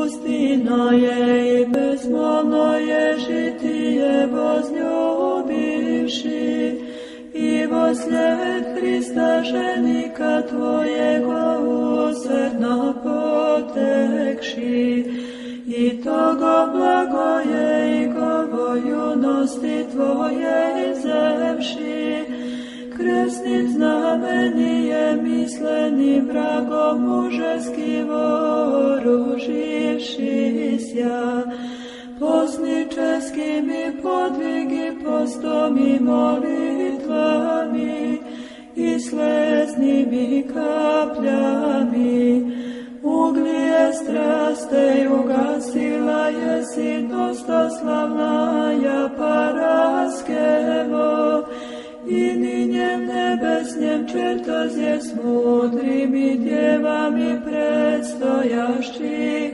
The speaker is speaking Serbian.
Pustino je i bezmolno je žitije возлюбивši, i vosled Hrista ženika Tvojego usrdno potekši, i togo blago je i govo junosti Tvoje izevši, kresnim znamenije misleni vragom mužeski voruživšisja, posničeskim i podvigi postom i molitvami i sleznim i kapljami, uglije straste ugasila jesi dostoslavnaja paraskevo, i ninjem nebesnjem čertozje s mudrim i djevami predstojašći.